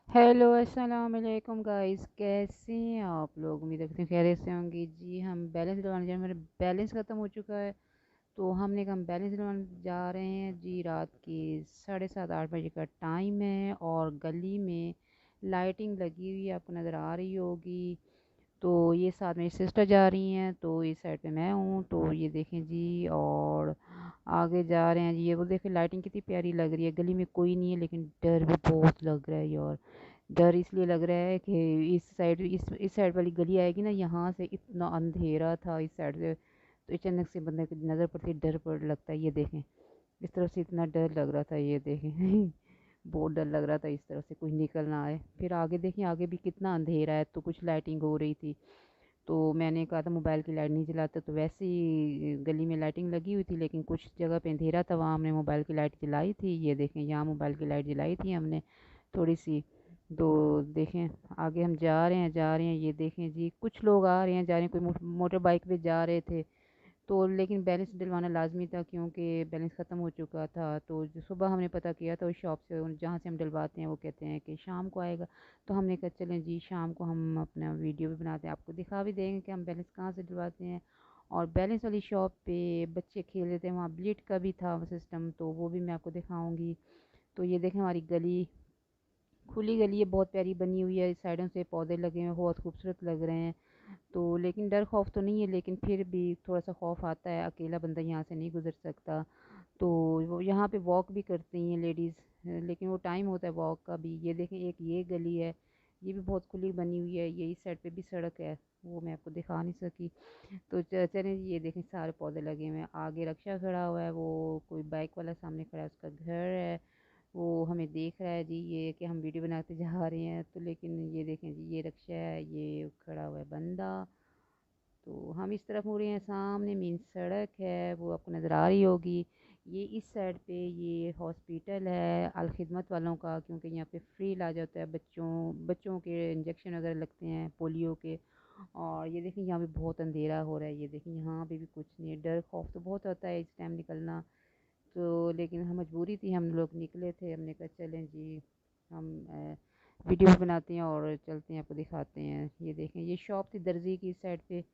Hello अस्सलाम वालेकुम guys, कैसे हैं आप लोग? उम्मीद रखते हैं खैरियत से होंगे जी। हम बैलेंस डलवाने जा रहे हैं, मेरा बैलेंस ख़त्म हो चुका है। तो हमने कहा हम बैलेंस डलवाने जा रहे हैं जी। रात के 7:30 8 बजे का टाइम है और गली में लाइटिंग लगी हुई है, आपको नज़र आ रही होगी। तो ये साथ मेरी सिस्टर जा रही हैं, तो इस साइड पे मैं हूँ। तो ये देखें जी, और आगे जा रहे हैं जी। ये वो देखें लाइटिंग कितनी प्यारी लग रही है। गली में कोई नहीं है लेकिन डर भी बहुत लग रहा है यार। डर इसलिए लग रहा है कि इस साइड वाली गली आएगी ना, यहाँ से इतना अंधेरा था इस साइड से। तो अचानक से बंदे की नज़र पड़ती है, डर पड़ लगता है। ये देखें, इस तरफ से इतना डर लग रहा था, ये देखें। बहुत डर लग रहा था इस तरफ से कोई निकल ना आए। फिर आगे देखें, आगे भी कितना अंधेरा है, तो कुछ लाइटिंग हो रही थी। तो मैंने कहा था मोबाइल की लाइट नहीं जलाते, तो वैसे ही गली में लाइटिंग लगी हुई थी लेकिन कुछ जगह पे अंधेरा था, वहाँ हमने मोबाइल की लाइट जलाई थी। ये देखें, यहाँ मोबाइल की लाइट जलाई थी हमने थोड़ी सी। तो देखें, आगे हम जा रहे हैं ये देखें जी, कुछ लोग आ रहे हैं जा रहे हैं, कोई मोटर बाइक पे जा रहे थे। तो लेकिन बैलेंस डलवाना लाजमी था क्योंकि बैलेंस ख़त्म हो चुका था। तो जो सुबह हमने पता किया था उस शॉप से, जहाँ से हम डलवाते हैं, वो कहते हैं कि शाम को आएगा। तो हमने कहा चलें जी, शाम को हम अपना वीडियो भी बनाते हैं, आपको दिखा भी देंगे कि हम बैलेंस कहाँ से डलवाते हैं। और बैलेंस वाली शॉप पे बच्चे खेल रहे थे, वहाँ ब्लिट का भी था सिस्टम, तो वो भी मैं आपको दिखाऊंगी। तो ये देखें, हमारी गली खुली गली है, बहुत प्यारी बनी हुई है। साइडों से पौधे लगे हुए हैं, बहुत खूबसूरत लग रहे हैं। तो लेकिन डर खौफ तो नहीं है, लेकिन फिर भी थोड़ा सा खौफ आता है, अकेला बंदा यहाँ से नहीं गुजर सकता। तो वो यहाँ पे वॉक भी करती हैं लेडीज़, लेकिन वो टाइम होता है वॉक का भी। ये देखें, एक ये गली है, ये भी बहुत खुली बनी हुई है। ये इस साइड पे भी सड़क है, वो मैं आपको दिखा नहीं सकी। तो चलें जी, ये देखें सारे पौधे लगे हुए हैं। आगे रक्षा खड़ा हुआ है, वो कोई बाइक वाला सामने खड़ा है, उसका घर है। वो हमें देख रहा है जी, ये कि हम वीडियो बनाते जा रहे हैं। तो लेकिन ये देखें जी, ये रक्षा है, ये खड़ा हुआ है बंदा। तो हम इस तरफ मुड़ रहे हैं, सामने मेन सड़क है, वो आपको नज़र आ रही होगी। ये इस साइड पे ये हॉस्पिटल है अल खिदमत वालों का, क्योंकि यहाँ पे फ्री इलाज होता है, बच्चों बच्चों के इंजेक्शन वगैरह लगते हैं पोलियो के। और ये देखें, यहाँ पे बहुत अंधेरा हो रहा है। ये देखें, यहाँ पे भी कुछ नहीं है। डर खौफ तो बहुत होता है इस टाइम निकलना। तो लेकिन हम मजबूरी थी, हम लोग निकले थे। हमने कहा चलें जी, हम वीडियो बनाते हैं और चलते हैं, आपको दिखाते हैं। ये देखें, ये शॉप थी दर्जी की इस साइड पे।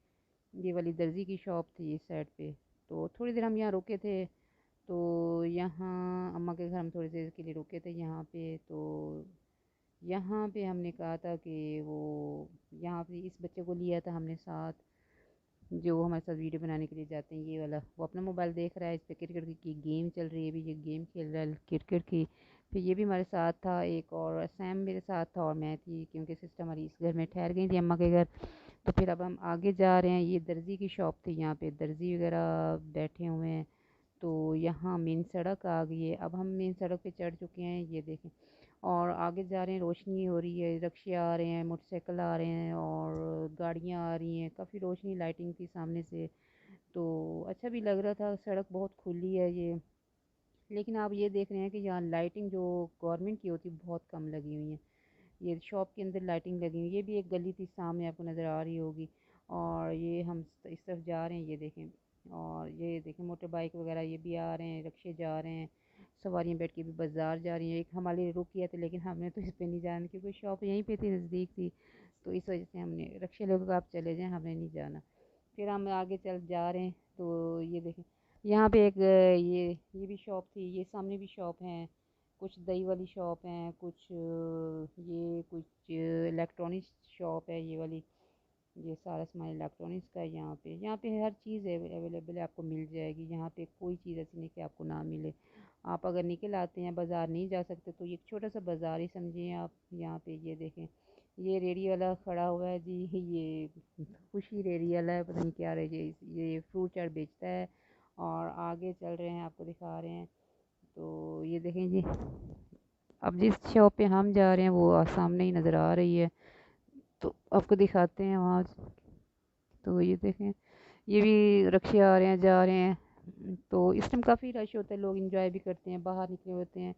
ये वाली दर्जी की शॉप थी इस साइड पे। तो थोड़ी देर हम यहाँ रुके थे। तो यहाँ अम्मा के घर हम थोड़ी देर के लिए रुके थे यहाँ पे। तो यहाँ पे हमने कहा था कि वो यहाँ पे इस बच्चे को लिया था हमने साथ, जो हमारे साथ वीडियो बनाने के लिए जाते हैं। ये वाला वो अपना मोबाइल देख रहा है, इस पे क्रिकेट की गेम चल रही है, अभी ये गेम खेल रहा है क्रिकेट की। फिर ये भी हमारे साथ था, एक और सैम मेरे साथ था और मैं थी, क्योंकि सिस्टर हमारी इस घर में ठहर गई थी अम्मा के घर। तो फिर अब हम आगे जा रहे हैं। ये दर्जी की शॉप थी, यहाँ पे दर्जी वगैरह बैठे हुए हैं। तो यहाँ मेन सड़क आ गई है, अब हम मेन सड़क पे चढ़ चुके हैं। ये देखें, और आगे जा रहे हैं, रोशनी हो रही है, रिक्शे आ रहे हैं, मोटरसाइकिल आ रहे हैं और गाड़ियाँ आ रही हैं। काफ़ी रोशनी लाइटिंग थी सामने से, तो अच्छा भी लग रहा था। सड़क बहुत खुली है ये। लेकिन आप ये देख रहे हैं कि यहाँ लाइटिंग जो गवर्नमेंट की होती है बहुत कम लगी हुई है। ये शॉप के अंदर लाइटिंग लगी हुई है। ये भी एक गली थी सामने, आपको नज़र आ रही होगी। और ये हम इस तरफ जा रहे हैं, ये देखें। और ये देखें मोटर बाइक वगैरह ये भी आ रहे हैं, रिक्शे जा रहे हैं, सवारियाँ बैठ के भी बाज़ार जा रही हैं। एक हमारे लिए रुक किया था लेकिन हमने तो इस पे नहीं जाना, क्योंकि शॉप यहीं पे थी, नज़दीक थी। तो इस वजह से हमने रिक्शे लोगों का आप चले जाएं, हमने नहीं जाना। फिर हम आगे चल जा रहे हैं। तो ये देखें, यहाँ पे एक ये भी शॉप थी, ये सामने भी शॉप है। कुछ दही वाली शॉप हैं, कुछ ये कुछ इलेक्ट्रॉनिक्स शॉप है ये वाली। ये सारा सामान इलेक्ट्रॉनिक्स का है यहाँ पे। यहाँ पे हर चीज़ अवेलेबल है, आपको मिल जाएगी। यहाँ पे कोई चीज़ ऐसी नहीं कि आपको ना मिले। आप अगर निकल आते हैं, बाज़ार नहीं जा सकते, तो ये छोटा सा बाज़ार ही समझिए आप। यहाँ पे ये देखें, ये रेडी वाला खड़ा हुआ है जी। ये खुशी रेडी वाला है, पता नहीं क्या रही ये फ्रूट चाट बेचता है। और आगे चल रहे हैं, आपको दिखा रहे हैं। तो ये देखें जी, अब जिस शॉप पे हम जा रहे हैं वो सामने ही नज़र आ रही है। तो आपको दिखाते हैं वहाँ। तो ये देखें, ये भी रिक्शे आ रहे हैं जा रहे हैं। तो इस टाइम काफ़ी रश होता है, लोग इंजॉय भी करते हैं, बाहर निकले होते हैं।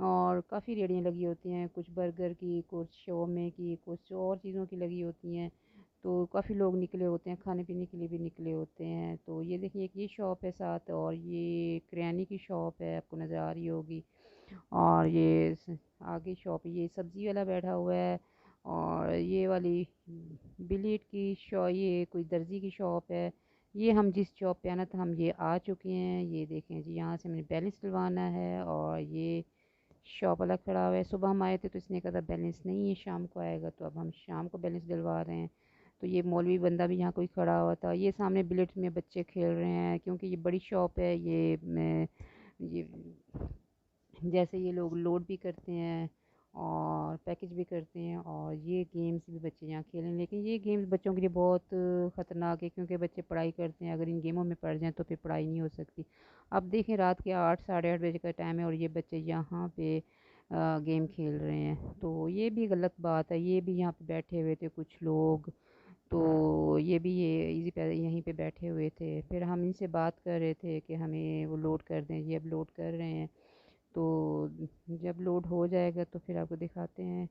और काफ़ी रेहड़ियाँ लगी होती हैं, कुछ बर्गर की, कुछ शौमे की, कुछ और चीज़ों की लगी होती हैं। तो काफ़ी लोग निकले होते हैं, खाने पीने के लिए भी निकले होते हैं। तो ये देखिए, एक ये शॉप है साथ, और ये करियाने की शॉप है, आपको नज़र आ रही होगी। और ये आगे शॉप, ये सब्ज़ी वाला बैठा हुआ है। और ये वाली बिलीट की शॉप, ये कोई दर्जी की शॉप है। ये हम जिस शॉप पे आना था हम ये आ चुके हैं। ये देखें जी, यहाँ से मैंने बैलेंस डलवाना है। और ये शॉप वाला खड़ा हुआ है। सुबह हम आए थे तो इसने कहा था बैलेंस नहीं है, शाम को आएगा। तो अब हम शाम को बैलेंस डलवा रहे हैं। तो ये मौलवी बंदा भी यहाँ कोई खड़ा हुआ था। ये सामने बिलेट्स में बच्चे खेल रहे हैं, क्योंकि ये बड़ी शॉप है। ये जैसे ये लोग लोड भी करते हैं और पैकेज भी करते हैं, और ये गेम्स भी बच्चे यहाँ खेलें। लेकिन ये गेम्स बच्चों के लिए बहुत ख़तरनाक है, क्योंकि बच्चे पढ़ाई करते हैं, अगर इन गेमों में पड़ जाएं तो फिर पढ़ाई नहीं हो सकती। अब देखें रात के 8 साढ़े 8 बजे का टाइम है और ये बच्चे यहाँ पे गेम खेल रहे हैं। तो ये भी गलत बात है। ये भी यहाँ पे बैठे हुए थे कुछ लोग। तो ये इजी पे यहीं पे बैठे हुए थे। फिर हम इनसे बात कर रहे थे कि हमें वो लोड कर दें। ये अब लोड कर रहे हैं। तो जब लोड हो जाएगा तो फिर आपको दिखाते हैं।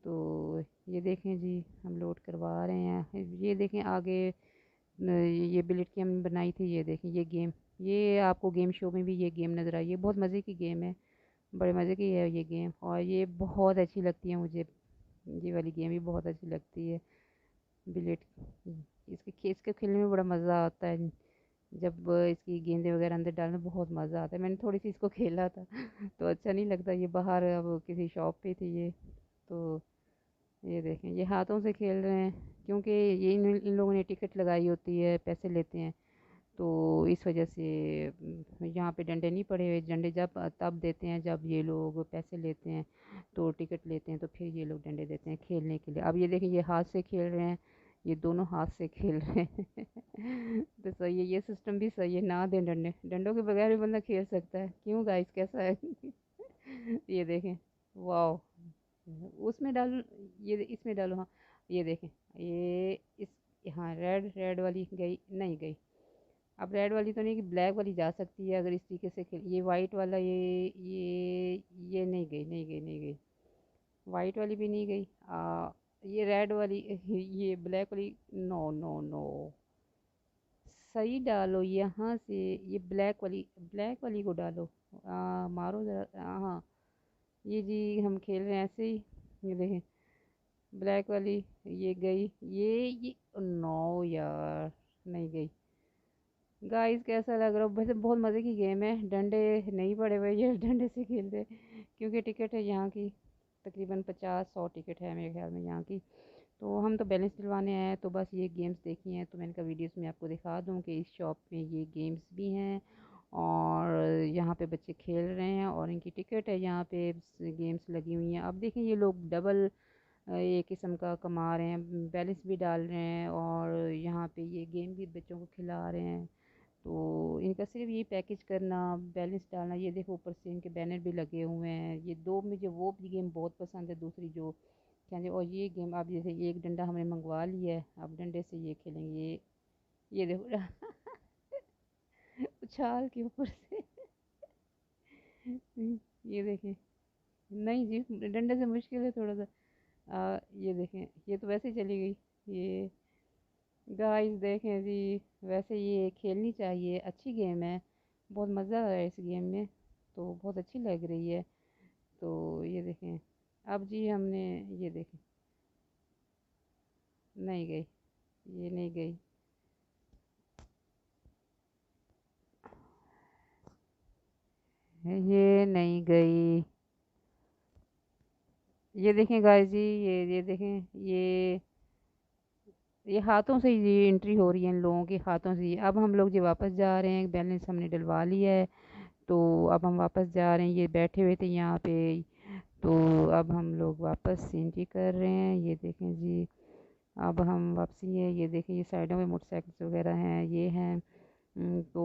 तो ये देखें जी, हम लोड करवा रहे हैं। ये देखें आगे ये बिलेट की हमने बनाई थी। ये देखें ये गेम, ये आपको गेम शो में भी ये गेम नज़र आई। ये बहुत मज़े की गेम है, बड़े मज़े की है ये गेम, और ये बहुत अच्छी लगती है मुझे। ये वाली गेम भी बहुत अच्छी लगती है, बिलेट। इसके खेलने में बड़ा मज़ा आता है। जब इसकी गेंदें वगैरह अंदर डालने में बहुत मज़ा आता है। मैंने थोड़ी सी इसको खेला था तो अच्छा नहीं लगता। ये बाहर अब किसी शॉप पे थी ये। तो ये देखें, ये हाथों से खेल रहे हैं, क्योंकि ये इन लोगों ने टिकट लगाई होती है, पैसे लेते हैं। तो इस वजह से यहाँ पे डंडे नहीं पड़े हुए। डंडे जब तब देते हैं जब ये लोग पैसे लेते हैं, तो टिकट लेते हैं, तो फिर ये लोग डंडे देते हैं खेलने के लिए। अब ये देखें, ये हाथ से खेल रहे हैं, ये दोनों हाथ से खेल रहे हैं तो सही है, ये सिस्टम भी सही है। ना दें डंडे, डंडों के बगैर भी बंदा खेल सकता है। क्यों गाइस, कैसा है ये देखें, वाह। उसमें डाल, ये इसमें डालो, हाँ। ये देखें, ये इस, हाँ, रेड रेड वाली गई नहीं गई। अब रेड वाली तो नहीं, कि ब्लैक वाली जा सकती है अगर इस तरीके से खेल। ये वाइट वाला, ये नहीं गई, नहीं गई, नहीं गई। वाइट वाली भी नहीं गई। ये रेड वाली ये ब्लैक वाली, नो नो नो। सही डालो यहाँ से। ये ब्लैक वाली को डालो। मारो जरा। हाँ, ये जी हम खेल रहे हैं ऐसे ही। ये देखें, ब्लैक वाली ये गई। ये नो यार, नहीं गई। गाइस कैसा लग रहा है? वैसे बहुत मज़े की गेम है। डंडे नहीं पड़े हुए, ये डंडे से खेलते हैं, क्योंकि टिकट है यहाँ की तकरीबन 50-100 टिकट है मेरे ख्याल में यहाँ की। तो हम तो बैलेंस दिलवाने आए हैं, तो बस ये गेम्स देखी हैं, तो मैंने कहा वीडियोस में आपको दिखा दूँ कि इस शॉप में ये गेम्स भी हैं, और यहाँ पे बच्चे खेल रहे हैं, और इनकी टिकट है यहाँ पे। गेम्स लगी हुई हैं। अब देखें, ये लोग डबल एक किस्म का कमा रहे हैं, बैलेंस भी डाल रहे हैं, और यहाँ पे ये गेम भी बच्चों को खिला रहे हैं। तो इनका सिर्फ ये पैकेज करना, बैलेंस डालना। ये देखो ऊपर से इनके बैनर भी लगे हुए हैं। ये दो मुझे वो भी गेम बहुत पसंद है, दूसरी जो क्या, और ये गेम अब जैसे एक डंडा हमने मंगवा लिया है, अब डंडे से ये खेलेंगे। ये देखो उछाल के ऊपर से ये देखें, नहीं जी, डंडे से मुश्किल है थोड़ा सा। ये देखें, ये तो वैसे ही चली गई। ये गाइस देखें जी, वैसे ये खेलनी चाहिए, अच्छी गेम है, बहुत मज़ा आ रहा है इस गेम में, तो बहुत अच्छी लग रही है। तो ये देखें, अब जी हमने, ये देखें, नहीं गई, ये नहीं गई। ये नहीं गई। ये देखें गाइस जी, ये देखें, ये हाथों से ही एंट्री हो रही है इन लोगों के हाथों से ही। अब हम लोग जो वापस जा रहे हैं, बैलेंस हमने डलवा लिया है, तो अब हम वापस जा रहे हैं। ये बैठे हुए थे यहाँ पे, तो अब हम लोग वापस एंट्री कर रहे हैं। ये देखें जी, अब हम वापसी है। ये देखें, ये साइडों में मोटरसाइकिल्स वगैरह हैं, ये हैं। तो